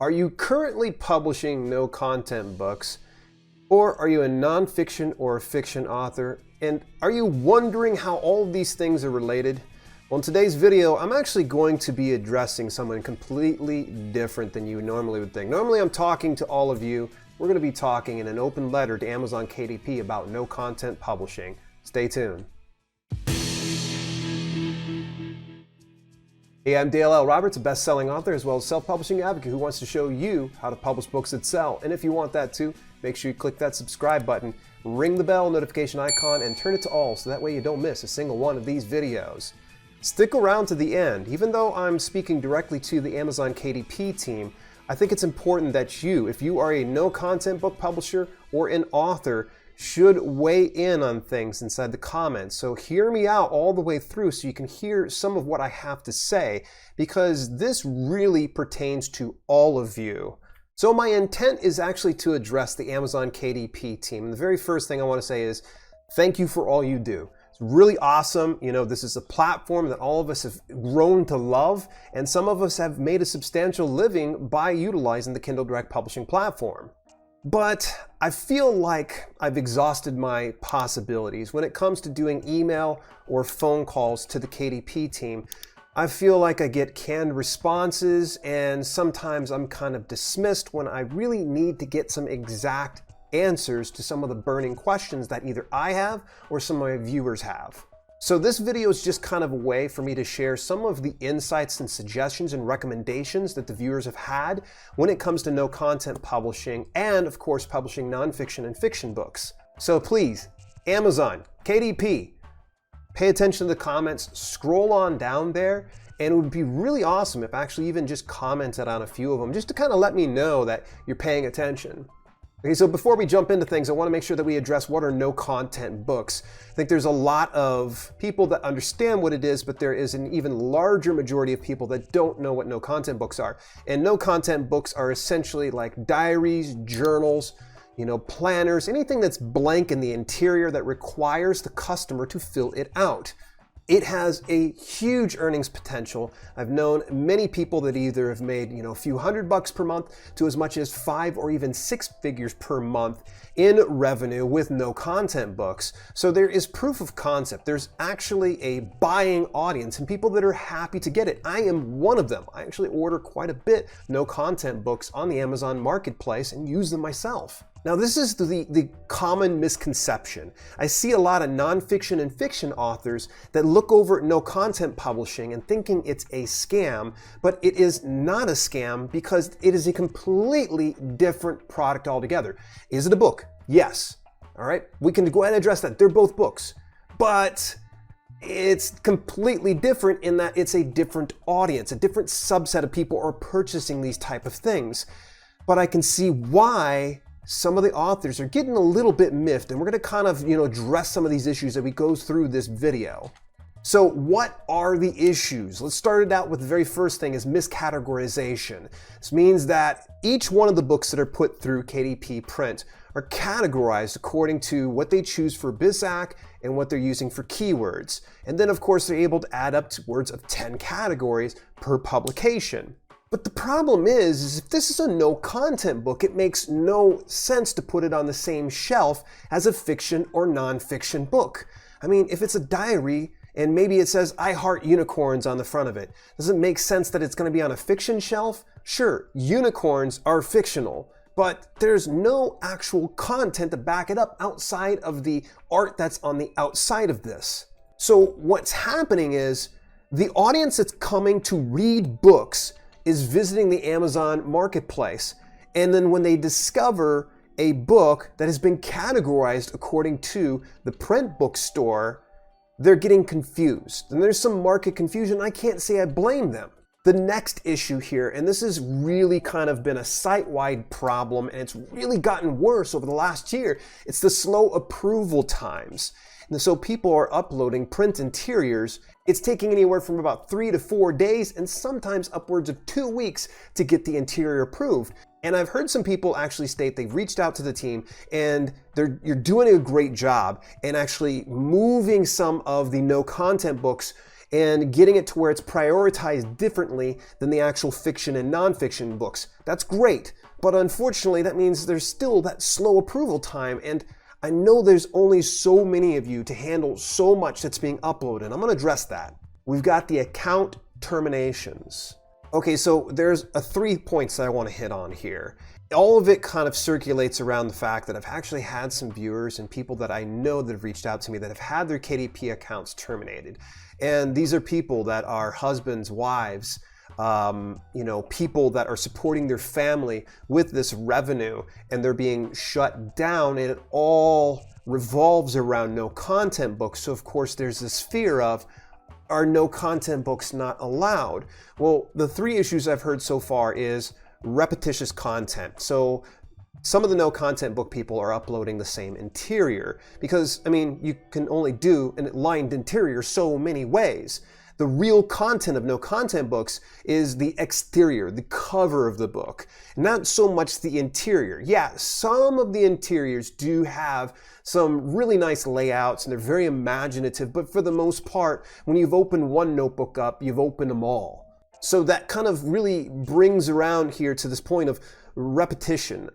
Are you currently publishing no content books? Or are you a nonfiction or a fiction author? And are you wondering how all of these things are related? Well, in today's video, I'm actually going to be addressing someone completely different than you normally would think. Normally, I'm talking to all of you. We're going to be talking in an open letter to Amazon KDP about no content publishing. Stay tuned. Hey, I'm Dale L. Roberts, a best-selling author as well as self-publishing advocate who wants to show you how to publish books that sell. And if you want that too, make sure you click that subscribe button, ring the bell notification icon, and turn it to all so that way you don't miss a single one of these videos. Stick around to the end. Even though I'm speaking directly to the Amazon KDP team, I think it's important that you, if you are a no-content book publisher or an author, should weigh in on things inside the comments. So hear me out all the way through so you can hear some of what I have to say, because this really pertains to all of you. So my intent is actually to address the Amazon KDP team. And the very first thing I want to say is thank you for all you do. It's really awesome. You know, this is a platform that all of us have grown to love, and some of us have made a substantial living by utilizing the Kindle Direct Publishing platform. But I feel like I've exhausted my possibilities. When it comes to doing email or phone calls to the KDP team, I feel like I get canned responses, and sometimes I'm kind of dismissed when I really need to get some exact answers to some of the burning questions that either I have or some of my viewers have. So this video is just kind of a way for me to share some of the insights and suggestions and recommendations that the viewers have had when it comes to no content publishing and, of course, publishing nonfiction and fiction books. So please, Amazon, KDP, pay attention to the comments, scroll on down there, and it would be really awesome if actually even just commented on a few of them, just to kind of let me know that you're paying attention. Okay, so before we jump into things, I want to make sure that we address what are no content books. I think there's a lot of people that understand what it is, but there is an even larger majority of people that don't know what no content books are. And no content books are essentially like diaries, journals, planners, anything that's blank in the interior that requires the customer to fill it out. It has a huge earnings potential. I've known many people that either have made, a few $100 per month to as much as 5 or even 6 figures per month in revenue with no content books. So there is proof of concept. There's actually a buying audience and people that are happy to get it. I am one of them. I actually order quite a bit no content books on the Amazon marketplace and use them myself. Now, this is the common misconception. I see a lot of nonfiction and fiction authors that look over at no content publishing and thinking it's a scam, but it is not a scam because it is a completely different product altogether. Is it a book? Yes. All right, we can go ahead and address that. They're both books, but it's completely different in that it's a different audience, a different subset of people are purchasing these type of things. But I can see why some of the authors are getting a little bit miffed, and we're going to kind of, address some of these issues as we go through this video. So what are the issues? Let's start it out with the very first thing is miscategorization. This means that each one of the books that are put through KDP print are categorized according to what they choose for BizAc and what they're using for keywords. And then of course they're able to add up to words of 10 categories per publication. But the problem is if this is a no content book, it makes no sense to put it on the same shelf as a fiction or nonfiction book. I mean, if it's a diary and maybe it says I heart unicorns on the front of it, does it make sense that it's going to be on a fiction shelf? Sure, unicorns are fictional, but there's no actual content to back it up outside of the art that's on the outside of this. So what's happening is the audience that's coming to read books is visiting the Amazon marketplace. And then when they discover a book that has been categorized according to the print bookstore, they're getting confused. And there's some market confusion. I can't say I blame them. The next issue here, and this has really kind of been a site-wide problem, and it's really gotten worse over the last year, it's the slow approval times. And so people are uploading print interiors. It's taking anywhere from about 3 to 4 days and sometimes upwards of 2 weeks to get the interior approved. And I've heard some people actually state they've reached out to the team and you're doing a great job and actually moving some of the no content books and getting it to where it's prioritized differently than the actual fiction and nonfiction books. That's great, but unfortunately that means there's still that slow approval time, and I know there's only so many of you to handle so much that's being uploaded. I'm going to address that. We've got the account terminations. Okay, so there's 3 points that I want to hit on here. All of it kind of circulates around the fact that I've actually had some viewers and people that I know that have reached out to me that have had their KDP accounts terminated. And these are people that are husbands, wives, people that are supporting their family with this revenue, and they're being shut down, and it all revolves around no content books. So of course there's this fear of, are no content books not allowed? Well, the 3 issues I've heard so far is repetitious content. So some of the no content book people are uploading the same interior because, I mean, you can only do a lined interior so many ways. The real content of no content books is the exterior, the cover of the book, not so much the interior. Yeah, some of the interiors do have some really nice layouts and they're very imaginative, but for the most part, when you've opened one notebook up, you've opened them all. So that kind of really brings around here to this point of repetition.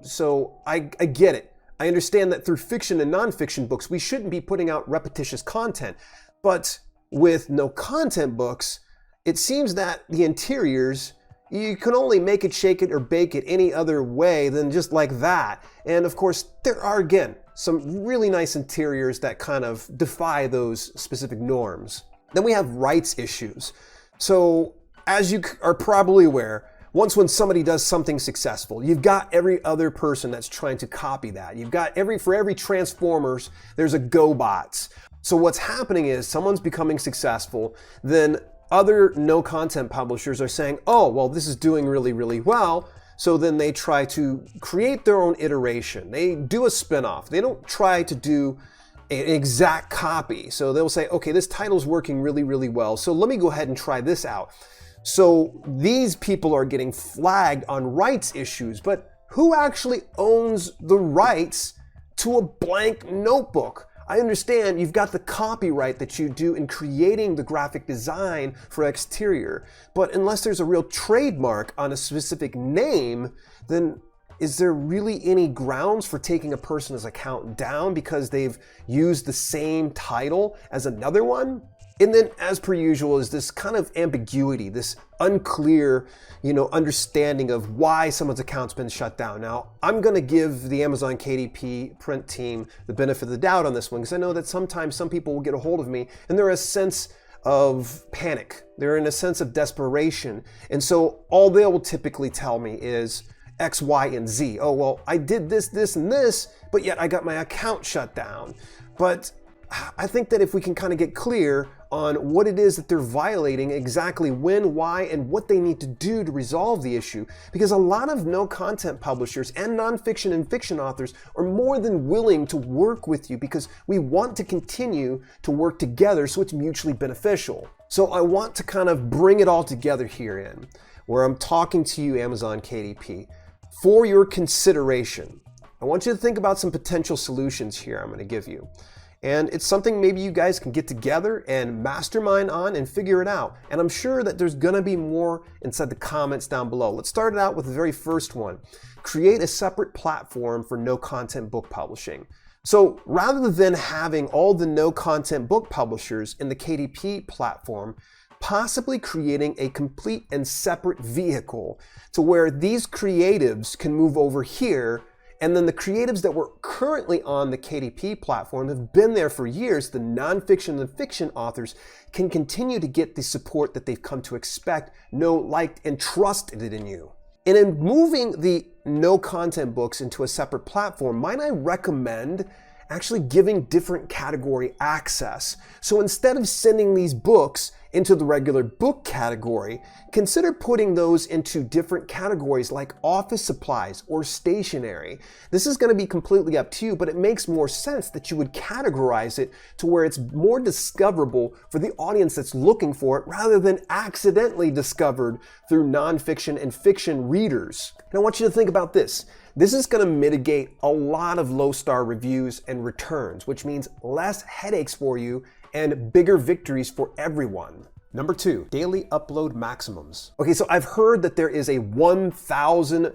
So I get it. I understand that through fiction and nonfiction books, we shouldn't be putting out repetitious content. But with no content books, it seems that the interiors, you can only make it, shake it, or bake it any other way than just like that. And of course, there are, again, some really nice interiors that kind of defy those specific norms. Then we have rights issues. So as you are probably aware, once when somebody does something successful, you've got every other person that's trying to copy that. You've got for every Transformers, there's a GoBots. So what's happening is someone's becoming successful, then other no content publishers are saying, oh, well, this is doing really, really well. So then they try to create their own iteration. They do a spinoff. They don't try to do an exact copy. So they'll say, okay, this title's working really, really well. So let me go ahead and try this out. So these people are getting flagged on rights issues, but who actually owns the rights to a blank notebook? I understand you've got the copyright that you do in creating the graphic design for exterior, but unless there's a real trademark on a specific name, then is there really any grounds for taking a person's account down because they've used the same title as another one? And then, as per usual, is this kind of ambiguity, this unclear, understanding of why someone's account's been shut down. Now, I'm going to give the Amazon KDP print team the benefit of the doubt on this one, because I know that sometimes some people will get a hold of me and they're a sense of panic. They're in a sense of desperation. And so all they will typically tell me is X, Y, and Z. Oh, well, I did this, this, and this, but yet I got my account shut down. But I think that if we can kind of get clear on what it is that they're violating, exactly when, why, and what they need to do to resolve the issue, because a lot of no content publishers and nonfiction and fiction authors are more than willing to work with you because we want to continue to work together so it's mutually beneficial. So I want to kind of bring it all together herein, where I'm talking to you, Amazon KDP, for your consideration. I want you to think about some potential solutions here I'm going to give you. And it's something maybe you guys can get together and mastermind on and figure it out. And I'm sure that there's gonna be more inside the comments down below. Let's start it out with the very first one. Create a separate platform for no content book publishing. So rather than having all the no content book publishers in the KDP platform, possibly creating a complete and separate vehicle to where these creatives can move over here. And then the creatives that were currently on the KDP platform have been there for years. The nonfiction and fiction authors can continue to get the support that they've come to expect, know, liked, and trusted in you. And in moving the no content books into a separate platform, might I recommend actually giving different category access. So instead of sending these books into the regular book category, consider putting those into different categories like office supplies or stationery. This is going to be completely up to you, but it makes more sense that you would categorize it to where it's more discoverable for the audience that's looking for it rather than accidentally discovered through nonfiction and fiction readers. And I want you to think about this. This is going to mitigate a lot of low-star reviews and returns, which means less headaches for you and bigger victories for everyone. Number 2, daily upload maximums. Okay, so I've heard that there is a 1,000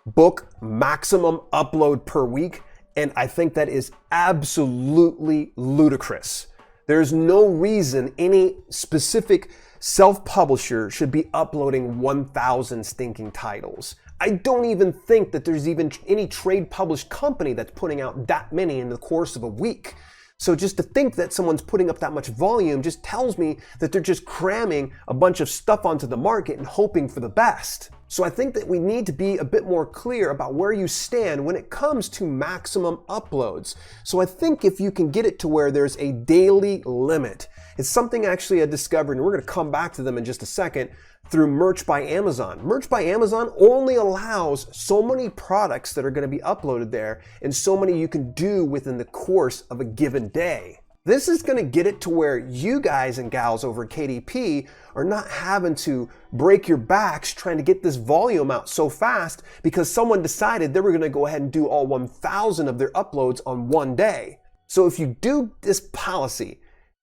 book maximum upload per week, and I think that is absolutely ludicrous. There's no reason any specific self-publisher should be uploading 1,000 stinking titles. I don't even think that there's even any trade published company that's putting out that many in the course of a week. So just to think that someone's putting up that much volume just tells me that they're just cramming a bunch of stuff onto the market and hoping for the best. So I think that we need to be a bit more clear about where you stand when it comes to maximum uploads. So I think if you can get it to where there's a daily limit, it's something actually I discovered, and we're going to come back to them in just a second, through Merch by Amazon. Merch by Amazon only allows so many products that are going to be uploaded there and so many you can do within the course of a given day. This is going to get it to where you guys and gals over at KDP are not having to break your backs trying to get this volume out so fast because someone decided they were going to go ahead and do all 1,000 of their uploads on one day. So if you do this policy,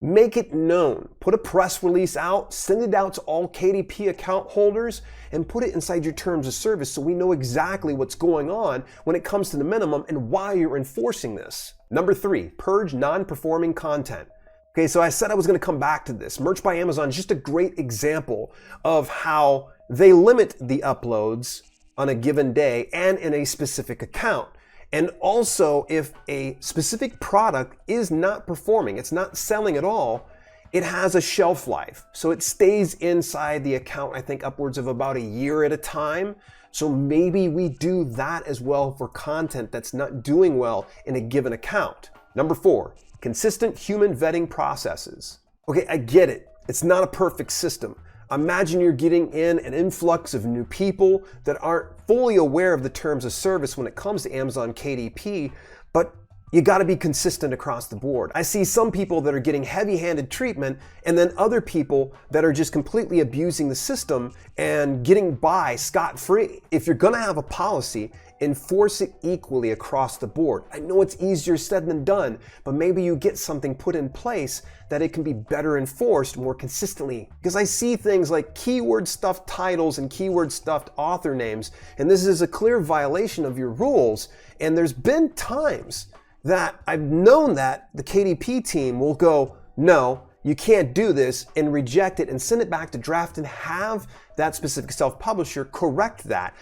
make it known. Put a press release out, send it out to all KDP account holders, and put it inside your terms of service so we know exactly what's going on when it comes to the minimum and why you're enforcing this. Number 3, purge non-performing content. Okay, so I said I was going to come back to this. Merch by Amazon is just a great example of how they limit the uploads on a given day and in a specific account. And also, if a specific product is not performing, it's not selling at all, it has a shelf life. So it stays inside the account, I think upwards of about a year at a time. So maybe we do that as well for content that's not doing well in a given account. Number 4, consistent human vetting processes. Okay, I get it. It's not a perfect system. Imagine you're getting in an influx of new people that aren't fully aware of the terms of service when it comes to Amazon KDP, but you got to be consistent across the board. I see some people that are getting heavy-handed treatment and then other people that are just completely abusing the system and getting by scot-free. If you're going to have a policy, enforce it equally across the board. I know it's easier said than done, but maybe you get something put in place that it can be better enforced more consistently. Because I see things like keyword stuffed titles and keyword stuffed author names, and this is a clear violation of your rules. And there's been times that I've known that the KDP team will go, no, you can't do this, and reject it and send it back to draft and have that specific self-publisher correct that.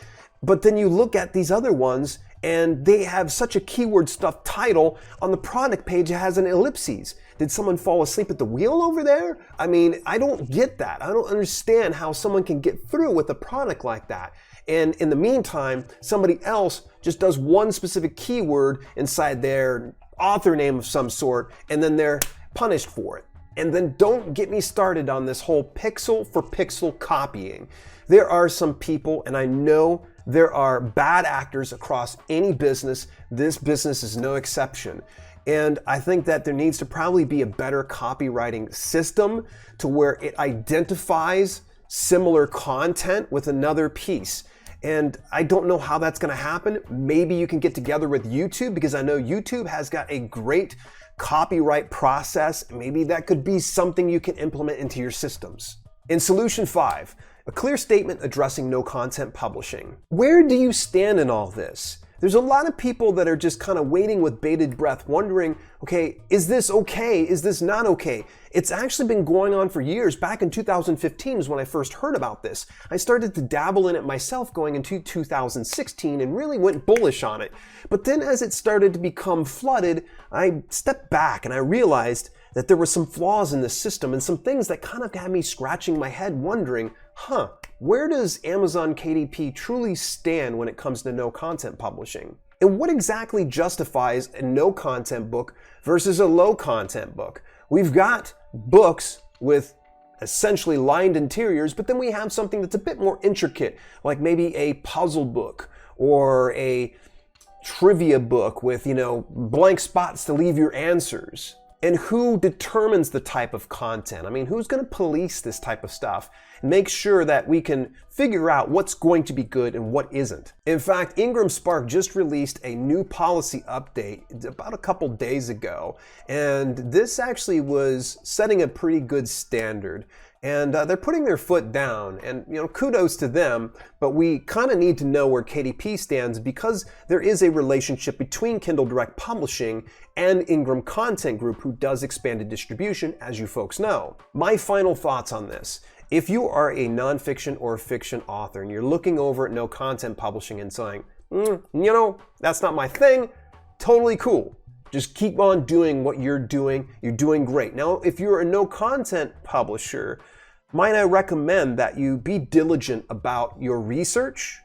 But then you look at these other ones and they have such a keyword stuffed title. On the product page, it has an ellipses. Did someone fall asleep at the wheel over there? I mean, I don't get that. I don't understand how someone can get through with a product like that. And in the meantime, somebody else just does one specific keyword inside their author name of some sort, and then they're punished for it. And then don't get me started on this whole pixel for pixel copying. There are some people, and I know there are bad actors across any business. This business is no exception. And I think that there needs to probably be a better copywriting system to where it identifies similar content with another piece. And I don't know how that's going to happen. Maybe you can get together with YouTube, because I know YouTube has got a great copyright process. Maybe that could be something you can implement into your systems. In solution 5, a clear statement addressing no content publishing. Where do you stand in all this? There's a lot of people that are just kind of waiting with bated breath, wondering, okay, is this okay? Is this not okay? It's actually been going on for years. Back in 2015 is when I first heard about this. I started to dabble in it myself going into 2016 and really went bullish on it. But then as it started to become flooded, I stepped back and I realized that there were some flaws in the system and some things that kind of had me scratching my head wondering, where does Amazon KDP truly stand when it comes to no content publishing? And what exactly justifies a no content book versus a low content book? We've got books with essentially lined interiors, but then we have something that's a bit more intricate, like maybe a puzzle book or a trivia book with, blank spots to leave your answers. And who determines the type of content? I mean, who's going to police this type of stuff and make sure that we can figure out what's going to be good and what isn't? In fact, IngramSpark just released a new policy update about a couple days ago, and this actually was setting a pretty good standard. And they're putting their foot down, and kudos to them, but we kind of need to know where KDP stands because there is a relationship between Kindle Direct Publishing and Ingram Content Group, who does expanded distribution, as you folks know. My final thoughts on this: if you are a nonfiction or fiction author and you're looking over at no content publishing and saying, that's not my thing, totally cool. Just keep on doing what you're doing. You're doing great. Now, if you're a no content publisher, might I recommend that you be diligent about your research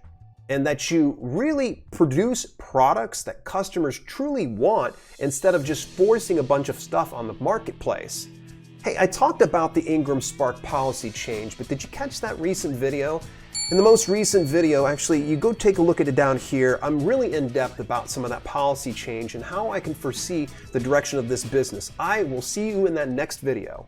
and that you really produce products that customers truly want instead of just forcing a bunch of stuff on the marketplace. Hey, I talked about the IngramSpark policy change, but did you catch that recent video? In the most recent video, actually, you go take a look at it down here. I'm really in depth about some of that policy change and how I can foresee the direction of this business. I will see you in that next video.